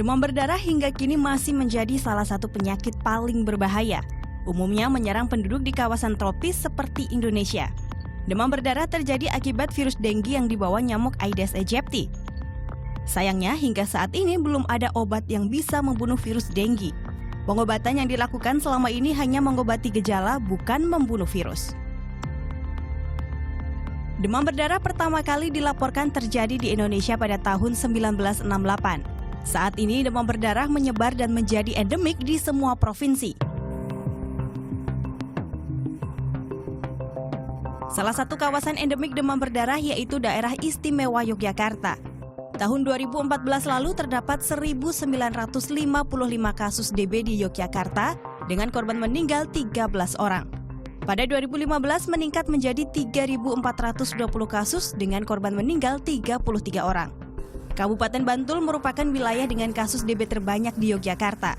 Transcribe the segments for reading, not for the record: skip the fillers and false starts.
Demam berdarah hingga kini masih menjadi salah satu penyakit paling berbahaya. Umumnya menyerang penduduk di kawasan tropis seperti Indonesia. Demam berdarah terjadi akibat virus denggi yang dibawa nyamuk Aedes aegypti. Sayangnya hingga saat ini belum ada obat yang bisa membunuh virus denggi. Pengobatan yang dilakukan selama ini hanya mengobati gejala, bukan membunuh virus. Demam berdarah pertama kali dilaporkan terjadi di Indonesia pada tahun 1968. Saat ini demam berdarah menyebar dan menjadi endemik di semua provinsi. Salah satu kawasan endemik demam berdarah yaitu daerah istimewa Yogyakarta. Tahun 2014 lalu terdapat 1.955 kasus DB di Yogyakarta dengan korban meninggal 13 orang. Pada 2015 meningkat menjadi 3.420 kasus dengan korban meninggal 33 orang. Kabupaten Bantul merupakan wilayah dengan kasus DB terbanyak di Yogyakarta.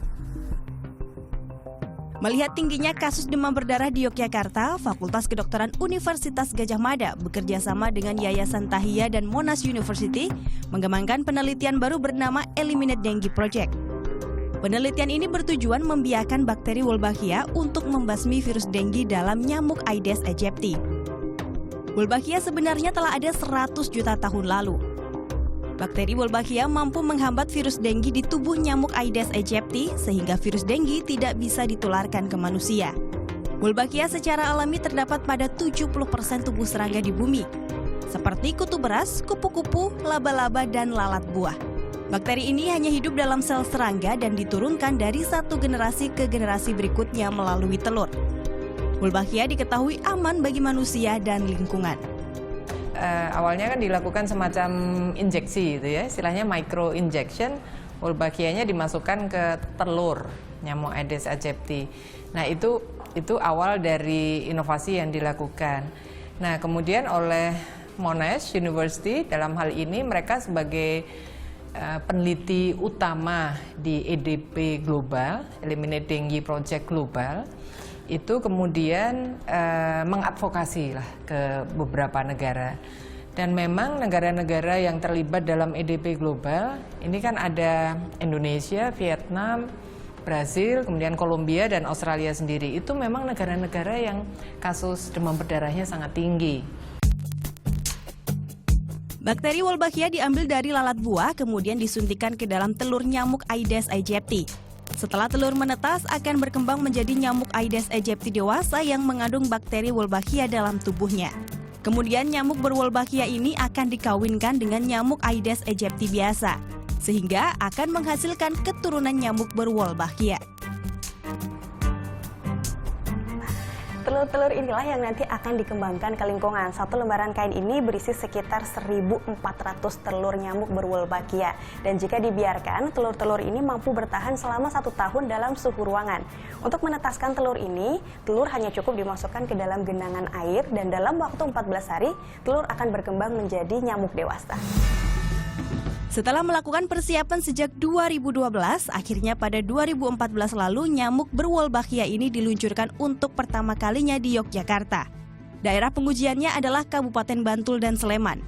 Melihat tingginya kasus demam berdarah di Yogyakarta, Fakultas Kedokteran Universitas Gadjah Mada bekerja sama dengan Yayasan Tahiyah dan Monash University mengembangkan penelitian baru bernama Eliminate Dengue Project. Penelitian ini bertujuan membiarkan bakteri Wolbachia untuk membasmi virus denggi dalam nyamuk Aedes aegypti. Wolbachia sebenarnya telah ada 100 juta tahun lalu. Bakteri Wolbachia mampu menghambat virus denggi di tubuh nyamuk Aedes aegypti sehingga virus denggi tidak bisa ditularkan ke manusia. Wolbachia secara alami terdapat pada 70% tubuh serangga di bumi, seperti kutu beras, kupu-kupu, laba-laba, dan lalat buah. Bakteri ini hanya hidup dalam sel serangga dan diturunkan dari satu generasi ke generasi berikutnya melalui telur. Wolbachia diketahui aman bagi manusia dan lingkungan. Awalnya kan dilakukan semacam injeksi gitu ya, istilahnya micro injection. Wolbachia-nya dimasukkan ke telur nyamuk Aedes aegypti. Nah, itu awal dari inovasi yang dilakukan. Nah, kemudian oleh Monash University dalam hal ini mereka sebagai peneliti utama di EDP Global, Eliminate Dengue Project Global, itu kemudian mengadvokasi lah ke beberapa negara. Dan memang negara-negara yang terlibat dalam EDP Global, ini kan ada Indonesia, Vietnam, Brasil, kemudian Kolombia dan Australia sendiri. Itu memang negara-negara yang kasus demam berdarahnya sangat tinggi. Bakteri Wolbachia diambil dari lalat buah kemudian disuntikan ke dalam telur nyamuk Aedes aegypti. Setelah telur menetas akan berkembang menjadi nyamuk Aedes aegypti dewasa yang mengandung bakteri Wolbachia dalam tubuhnya. Kemudian nyamuk berwolbachia ini akan dikawinkan dengan nyamuk Aedes aegypti biasa, sehingga akan menghasilkan keturunan nyamuk berwolbachia. Telur-telur inilah yang nanti akan dikembangkan ke lingkungan. Satu lembaran kain ini berisi sekitar 1.400 telur nyamuk berwolbachia. Dan jika dibiarkan, telur-telur ini mampu bertahan selama 1 tahun dalam suhu ruangan. Untuk menetaskan telur ini, telur hanya cukup dimasukkan ke dalam genangan air dan dalam waktu 14 hari, telur akan berkembang menjadi nyamuk dewasa. Setelah melakukan persiapan sejak 2012, akhirnya pada 2014 lalu nyamuk berwolbachia ini diluncurkan untuk pertama kalinya di Yogyakarta. Daerah pengujiannya adalah Kabupaten Bantul dan Sleman.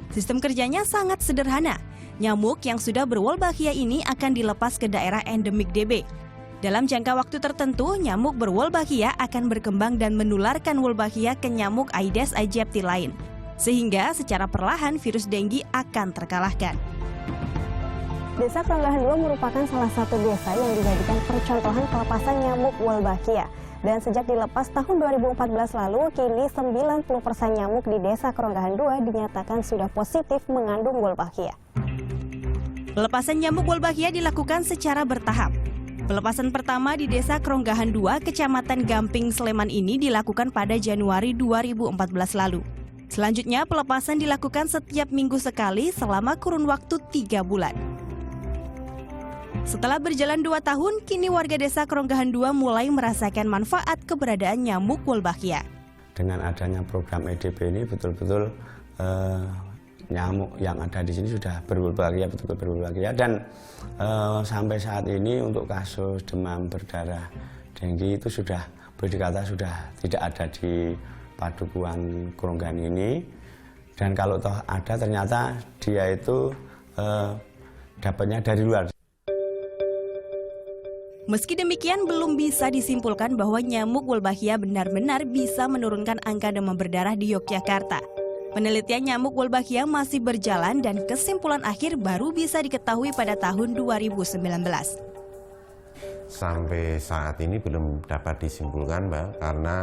Sistem kerjanya sangat sederhana. Nyamuk yang sudah berwolbachia ini akan dilepas ke daerah endemik DB. Dalam jangka waktu tertentu, nyamuk berwolbachia akan berkembang dan menularkan wolbachia ke nyamuk Aedes aegypti lain. Sehingga secara perlahan virus denggi akan terkalahkan. Desa Kronggahan II merupakan salah satu desa yang dijadikan percontohan pelepasan nyamuk Wolbachia. Dan sejak dilepas tahun 2014 lalu, kini 90% nyamuk di Desa Kronggahan II dinyatakan sudah positif mengandung Wolbachia. Pelepasan nyamuk Wolbachia dilakukan secara bertahap. Pelepasan pertama di Desa Kronggahan II, Kecamatan Gamping, Sleman ini dilakukan pada Januari 2014 lalu. Selanjutnya, pelepasan dilakukan setiap minggu sekali selama kurun waktu 3 bulan. Setelah berjalan 2 tahun, kini warga Desa Kronggahan II mulai merasakan manfaat keberadaan nyamuk Wolbachia. Dengan adanya program EDP ini betul-betul nyamuk yang ada di sini sudah berwolbachia, betul-betul berwolbachia, dan sampai saat ini untuk kasus demam berdarah denggi itu sudah boleh dikata sudah tidak ada di Padukuhan Kronggahan ini. Dan kalau toh ada ternyata dia itu dapatnya dari luar. Meski demikian, belum bisa disimpulkan bahwa nyamuk Wolbachia benar-benar bisa menurunkan angka demam berdarah di Yogyakarta. Penelitian nyamuk Wolbachia masih berjalan dan kesimpulan akhir baru bisa diketahui pada tahun 2019. Sampai saat ini belum dapat disimpulkan, Mbak, karena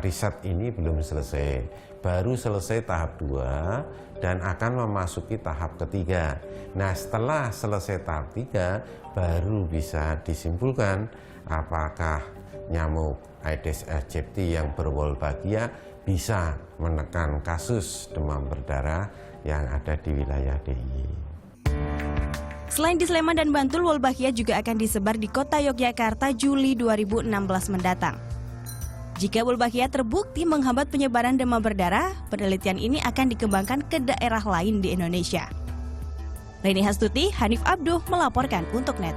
riset ini belum selesai. Baru selesai tahap 2 dan akan memasuki tahap ketiga. Nah, setelah selesai tahap 3 baru bisa disimpulkan apakah nyamuk Aedes aegypti yang berwolbachia bisa menekan kasus demam berdarah yang ada di wilayah DIY. Selain di Sleman dan Bantul, Wolbachia juga akan disebar di kota Yogyakarta Juli 2016 mendatang. Jika Wolbachia terbukti menghambat penyebaran demam berdarah, penelitian ini akan dikembangkan ke daerah lain di Indonesia. Reni Hastuti, Hanif Abduh melaporkan untuk NET.